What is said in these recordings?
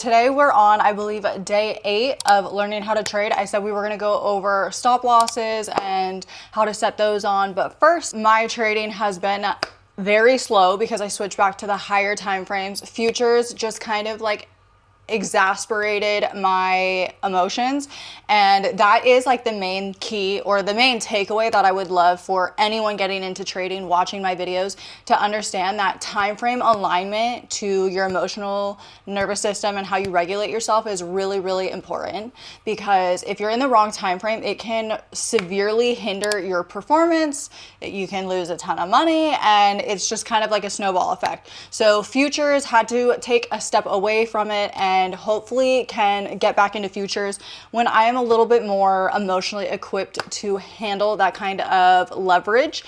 today we're on, I believe, day 8 of learning how to trade. I said we were gonna go over stop losses and how to set those on. But first, my trading has been very slow because I switched back to the higher time frames. Futures just kind of like exasperated my emotions, and that is like the main key or the main takeaway that I would love for anyone getting into trading, watching my videos, to understand that time frame alignment to your emotional nervous system and how you regulate yourself is really, really important. Because if you're in the wrong time frame, it can severely hinder your performance. You can lose a ton of money, and it's just kind of like a snowball effect. So futures had to take a step away from it, and hopefully can get back into futures when I am a little bit more emotionally equipped to handle that kind of leverage.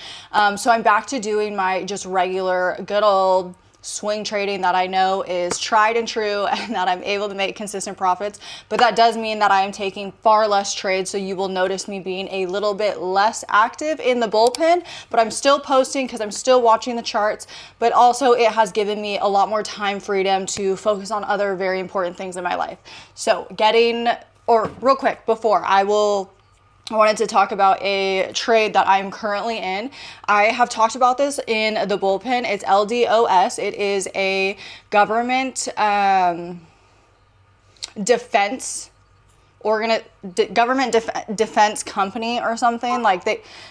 So I'm back to doing my just regular good old swing trading that I know is tried and true and that I'm able to make consistent profits. But that does mean that I am taking far less trades, so you will notice me being a little bit less active in the bullpen, but I'm still posting because I'm still watching the charts. But also it has given me a lot more time freedom to focus on other very important things in my life. So real quick before I wanted to talk about a trade that I'm currently in. I have talked about this in the bullpen. It's LDOS. It is a government defense defense company or something. Like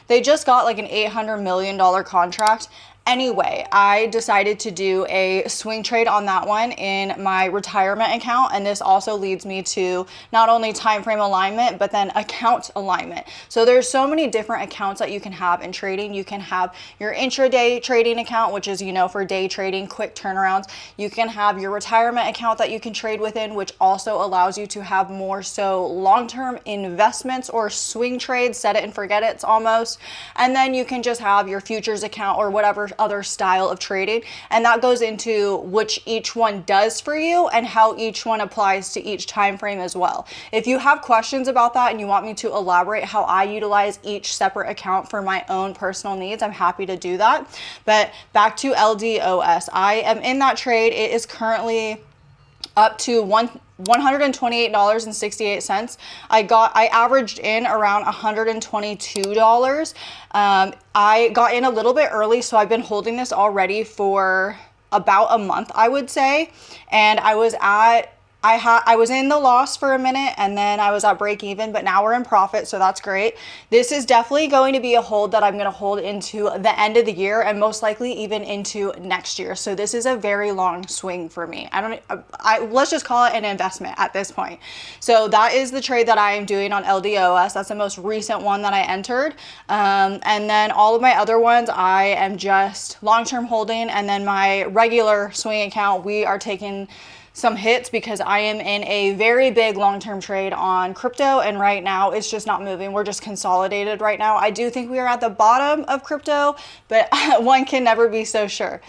they just got like an $800 million contract. Anyway, I decided to do a swing trade on that one in my retirement account, and this also leads me to not only time frame alignment but then account alignment. So there's so many different accounts that you can have in trading. You can have your intraday trading account, which is, for day trading, quick turnarounds. You can have your retirement account that you can trade within, which also allows you to have more so long-term investments or swing trades, set it and forget it almost. And then you can just have your futures account or whatever other style of trading, and that goes into which each one does for you and how each one applies to each time frame as well. If you have questions about that and you want me to elaborate how I utilize each separate account for my own personal needs, I'm happy to do that. But back to LDOS, I am in that trade. It is currently up to $128.68. I averaged in around $122. I got in a little bit early, so I've been holding this already for about a month, I would say. And I was in the loss for a minute, and then I was at break even, but now we're in profit, so that's great. This is definitely going to be a hold that I'm going to hold into the end of the year and most likely even into next year. So this is a very long swing for me. Let's just call it an investment at this point. So that is the trade that I am doing on LDOS. That's the most recent one that I entered. And then all of my other ones, I am just long-term holding, and then my regular swing account, we are taking some hits because I am in a very big long-term trade on crypto, and right now it's just not moving. We're just consolidated right now. I do think we are at the bottom of crypto, but one can never be so sure.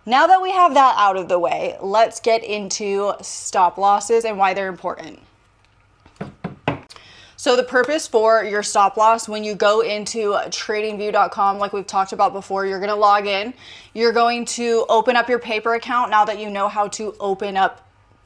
Now that we have that out of the way, let's get into stop losses and why they're important. So the purpose for your stop loss, when you go into tradingview.com, like we've talked about before, you're going to log in. You're going to open up your paper account now that you know how to open up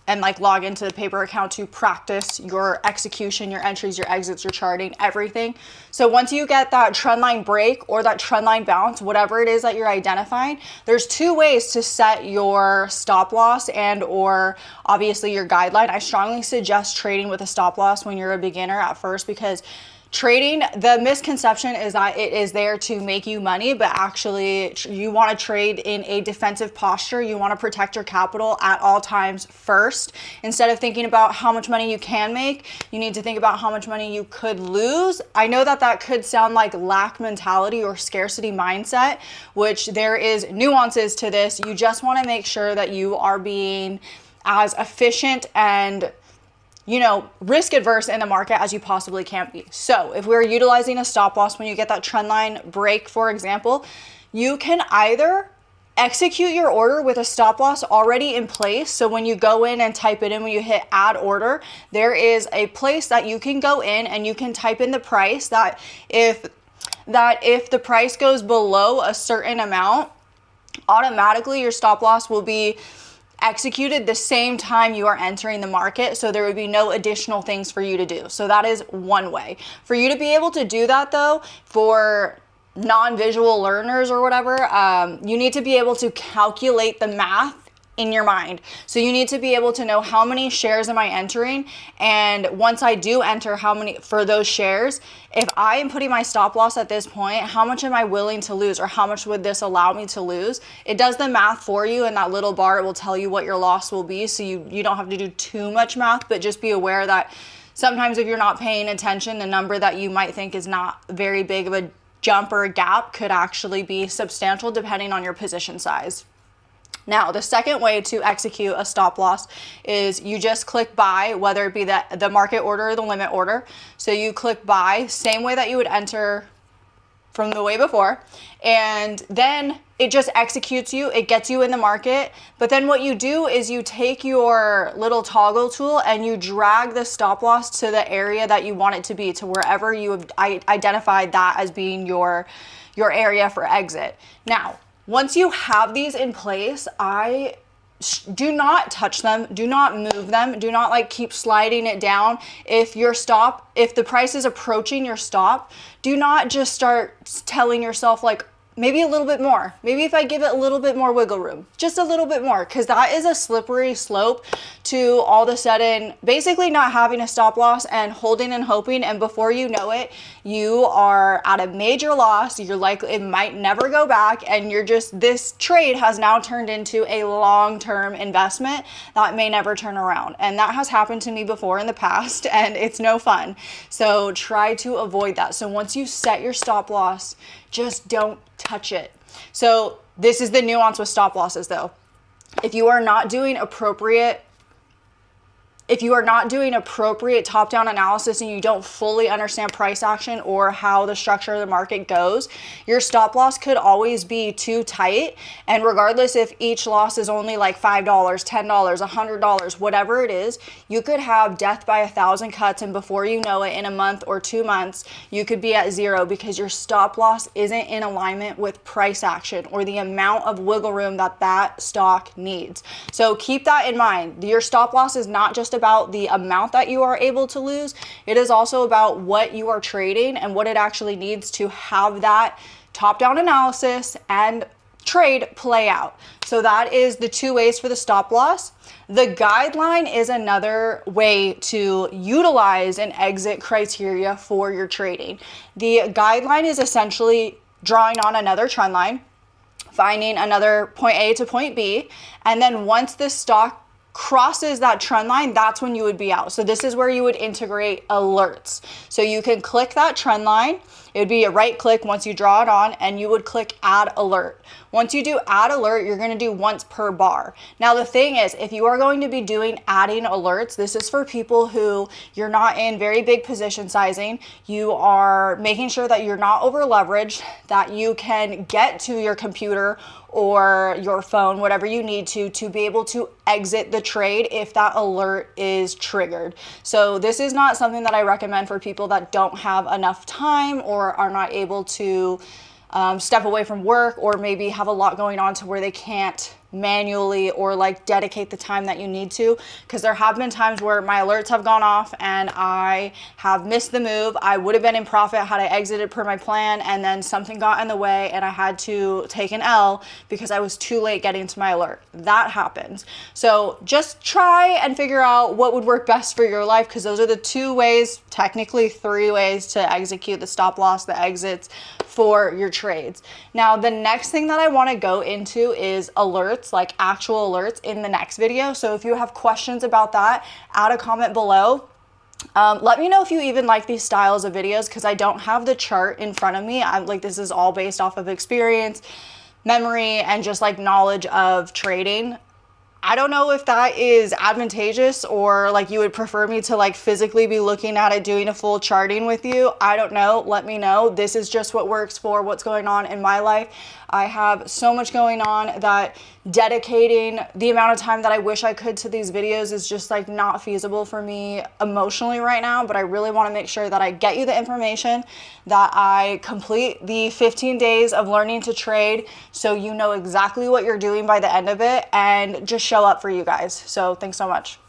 and log into the paper account to practice your execution, your entries, your exits, your charting, everything. So once you get that trend line break or that trend line bounce, whatever it is that you're identifying, there's 2 ways to set your stop loss and or obviously your guideline. I strongly suggest trading with a stop loss when you're a beginner at first, because trading, the misconception is that it is there to make you money, but actually you want to trade in a defensive posture. You want to protect your capital at all times first. Instead of thinking about how much money you can make, you need to think about how much money you could lose. I know that that could sound like lack mentality or scarcity mindset, which there is nuances to this. You just want to make sure that you are being as efficient and risk adverse in the market as you possibly can be. So if we're utilizing a stop loss when you get that trend line break, for example, you can either execute your order with a stop loss already in place. So when you go in and type it in, when you hit add order, there is a place that you can go in and you can type in the price that if the price goes below a certain amount, automatically your stop loss will be executed the same time you are entering the market, so there would be no additional things for you to do. So that is one way. For you to be able to do that though, for non-visual learners or whatever, you need to be able to calculate the math in your mind. So you need to be able to know how many shares am I entering, and once I do enter how many for those shares, if I am putting my stop loss at this point, how much am I willing to lose, or how much would this allow me to lose? It does the math for you in that little bar. It will tell you what your loss will be, so you don't have to do too much math, but just be aware that sometimes if you're not paying attention, the number that you might think is not very big of a jump or a gap could actually be substantial depending on your position size. Now, the second way to execute a stop loss is you just click buy, whether it be the market order or the limit order. So you click buy, same way that you would enter from the way before, and then it just executes you, it gets you in the market. But then what you do is you take your little toggle tool and you drag the stop loss to the area that you want it to be, to wherever you have identified that as being your area for exit. Now, once you have these in place, do not touch them, do not move them, do not like keep sliding it down. If the price is approaching your stop, do not just start telling yourself like, maybe a little bit more. Maybe if I give it a little bit more wiggle room, just a little bit more, because that is a slippery slope to all of a sudden basically not having a stop loss and holding and hoping. And before you know it, you are at a major loss. You're like, it might never go back. And this trade has now turned into a long-term investment that may never turn around. And that has happened to me before in the past, and it's no fun. So try to avoid that. So once you set your stop loss, just don't touch it. So this is the nuance with stop losses though. If you are not doing appropriate top-down analysis and you don't fully understand price action or how the structure of the market goes, your stop loss could always be too tight. And regardless if each loss is only like $5, $10, $100, whatever it is, you could have death by 1,000 cuts, and before you know it, in a month or 2 months, you could be at zero because your stop loss isn't in alignment with price action or the amount of wiggle room that stock needs. So keep that in mind. Your stop loss is not just about the amount that you are able to lose. It is also about what you are trading and what it actually needs to have that top-down analysis and trade play out. So that is the two ways for the stop loss. The guideline is another way to utilize an exit criteria for your trading. The guideline is essentially drawing on another trend line, finding another point A to point B, and then once the stock crosses that trend line, that's when you would be out. So this is where you would integrate alerts. So you can click that trend line. It would be a right click once you draw it on, and you would click add alert. Once you do add alert, you're going to do once per bar. Now the thing is, if you are going to be doing adding alerts, this is for people who you're not in very big position sizing. You are making sure that you're not over leveraged, that you can get to your computer or your phone, whatever you need to be able to exit the trade if that alert is triggered. So this is not something that I recommend for people that don't have enough time or are not able to step away from work, or maybe have a lot going on to where they can't manually or like dedicate the time that you need to, because there have been times where my alerts have gone off and I have missed the move. I would have been in profit had I exited per my plan, and then something got in the way and I had to take an L because I was too late getting to my alert. That happens. So just try and figure out what would work best for your life, because those are the two ways, technically 3 ways, to execute the stop loss, the exits for your trades. Now, the next thing that I want to go into is alerts, like actual alerts, in the next video. So if you have questions about that, add a comment below. Let me know if you even like these styles of videos, because I don't have the chart in front of me. I'm like, this is all based off of experience, memory, and just like knowledge of trading. I don't know if that is advantageous, or like you would prefer me to like physically be looking at it, doing a full charting with you. I don't know. Let me know. This is just what works for what's going on in my life. I have so much going on that dedicating the amount of time that I wish I could to these videos is just like not feasible for me emotionally right now. But I really want to make sure that I get you the information, that I complete the 15 days of learning to trade so you know exactly what you're doing by the end of it, and just show up for you guys. So thanks so much.